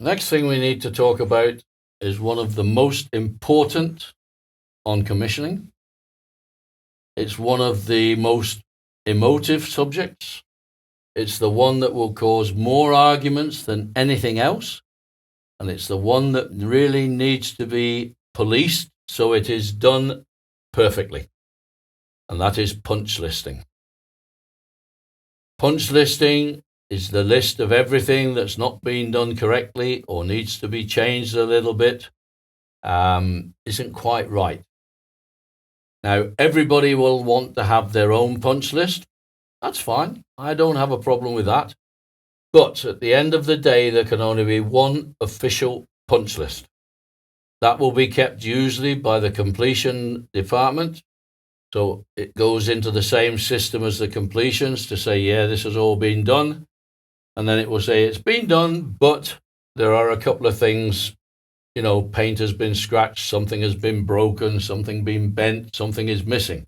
Next thing we need to talk about is one of the most important on commissioning. It's one of the most emotive subjects. It's the one that will cause more arguments than anything else. And it's the one that really needs to be policed so it is done perfectly. And that is punch listing. Punch listing is the list of everything that's not being done correctly or needs to be changed a little bit, isn't quite right. Now, everybody will want to have their own punch list. That's fine. I don't have a problem with that. But at the end of the day, there can only be one official punch list. That will be kept usually by the completion department. So it goes into the same system as the completions to say, yeah, this has all been done. And then it will say it's been done, but there are a couple of things, paint has been scratched, something has been broken, something been bent, something is missing.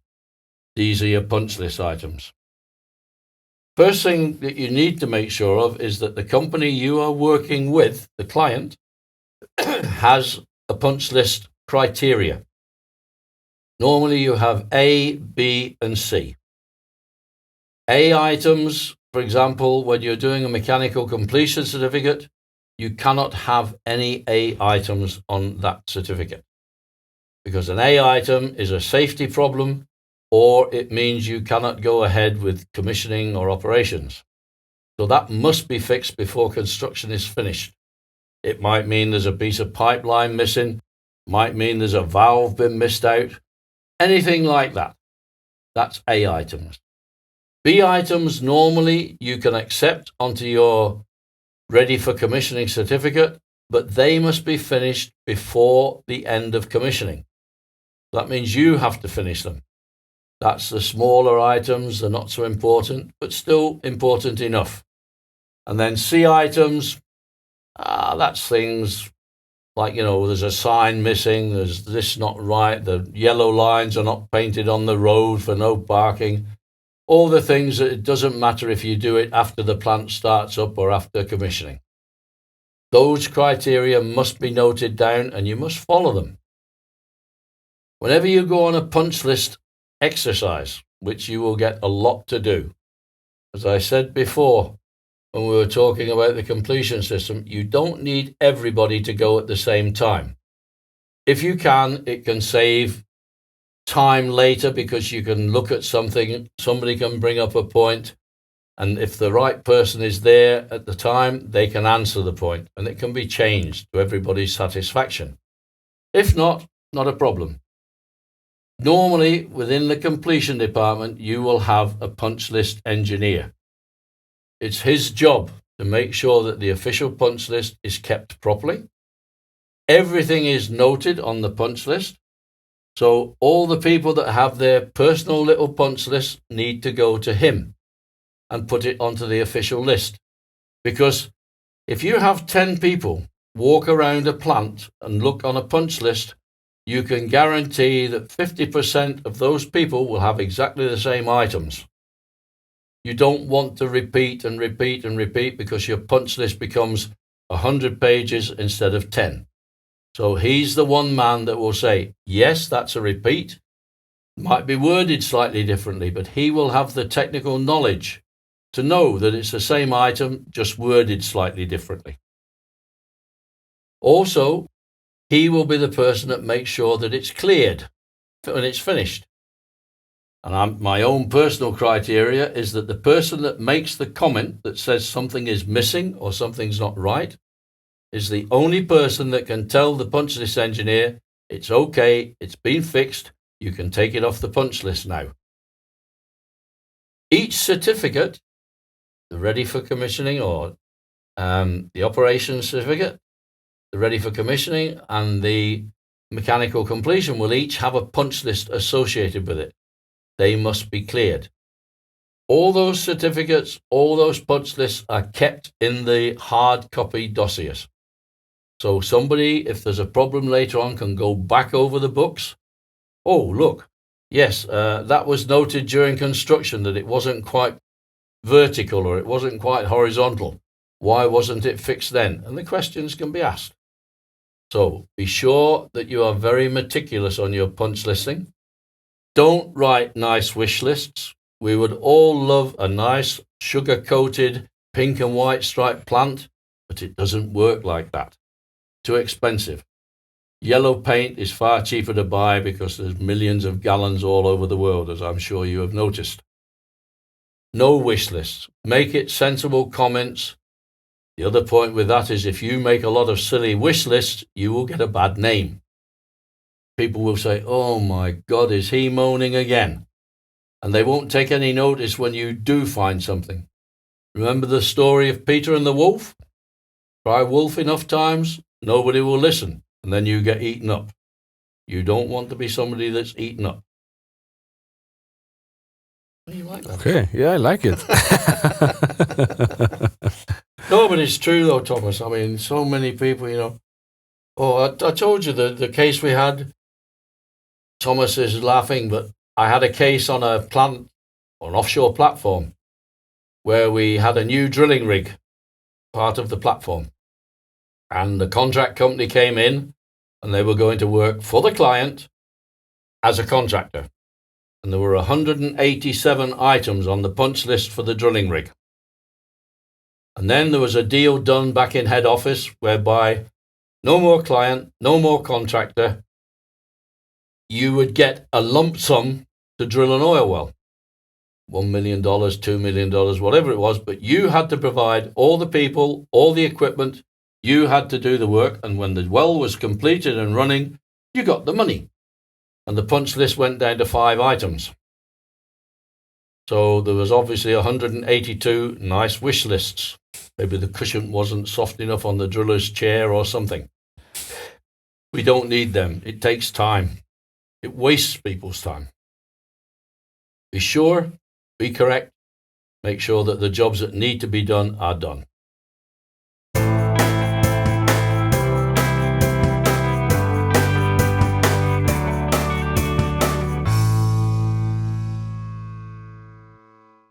These are your punch list items. First thing that you need to make sure of is that the company you are working with, the client, has a punch list criteria. Normally you have A, B, and C. A items, for example, when you're doing a mechanical completion certificate, you cannot have any A items on that certificate because an A item is a safety problem, or it means you cannot go ahead with commissioning or operations. So that must be fixed before construction is finished. It might mean there's a piece of pipeline missing, might mean there's a valve been missed out, anything like that. That's A items. B items, normally you can accept onto your ready for commissioning certificate, but they must be finished before the end of commissioning. That means you have to finish them. That's the smaller items, they're not so important, but still important enough. And then C items, that's things like, there's a sign missing, there's this not right, the yellow lines are not painted on the road for no parking. All the things that it doesn't matter if you do it after the plant starts up or after commissioning. Those criteria must be noted down and you must follow them. Whenever you go on a punch list exercise, which you will get a lot to do, as I said before, when we were talking about the completion system, you don't need everybody to go at the same time. If you can, it can save time later because you can look at something, somebody can bring up a point, and if the right person is there at the time, they can answer the point and it can be changed to everybody's satisfaction. If not, not a problem. Normally, within the completion department, you will have a punch list engineer. It's his job to make sure that the official punch list is kept properly. Everything is noted on the punch list. So all the people that have their personal little punch list need to go to him and put it onto the official list. Because if you have 10 people walk around a plant and look on a punch list, you can guarantee that 50% of those people will have exactly the same items. You don't want to repeat and repeat and repeat because your punch list becomes 100 pages instead of 10. So he's the one man that will say, yes, that's a repeat. Might be worded slightly differently, but he will have the technical knowledge to know that it's the same item, just worded slightly differently. Also, he will be the person that makes sure that it's cleared when it's finished. And my own personal criteria is that the person that makes the comment that says something is missing or something's not right is the only person that can tell the punch list engineer, it's okay, it's been fixed, you can take it off the punch list now. Each certificate, the ready for commissioning or the operations certificate, the ready for commissioning and the mechanical completion will each have a punch list associated with it. They must be cleared. All those certificates, all those punch lists are kept in the hard copy dossiers. So somebody, if there's a problem later on, can go back over the books. Oh, look, yes, that was noted during construction that it wasn't quite vertical or it wasn't quite horizontal. Why wasn't it fixed then? And the questions can be asked. So be sure that you are very meticulous on your punch listing. Don't write nice wish lists. We would all love a nice sugar-coated pink and white striped plant, but it doesn't work like that. Too expensive. Yellow paint is far cheaper to buy because there's millions of gallons all over the world, as I'm sure you have noticed. No wish lists. Make it sensible comments. The other point with that is if you make a lot of silly wish lists, you will get a bad name. People will say, oh my God, is he moaning again? And they won't take any notice when you do find something. Remember the story of Peter and the wolf? Try wolf enough times, nobody will listen, and then you get eaten up. You don't want to be somebody that's eaten up. You like that? Okay, yeah, I like it. No, but it's true though, Thomas. I mean, so many people, Oh, I told you the case we had. Thomas is laughing, but I had a case on an offshore platform where we had a new drilling rig, part of the platform. And the contract company came in and they were going to work for the client as a contractor. And there were 187 items on the punch list for the drilling rig. And then there was a deal done back in head office whereby no more client, no more contractor. You would get a lump sum to drill an oil well. $1 million, $2 million, whatever it was, but you had to provide all the people, all the equipment. You had to do the work, and when the well was completed and running, you got the money. And the punch list went down to 5 items. So there was obviously 182 nice wish lists. Maybe the cushion wasn't soft enough on the driller's chair or something. We don't need them. It takes time. It wastes people's time. Be sure, be correct, make sure that the jobs that need to be done are done.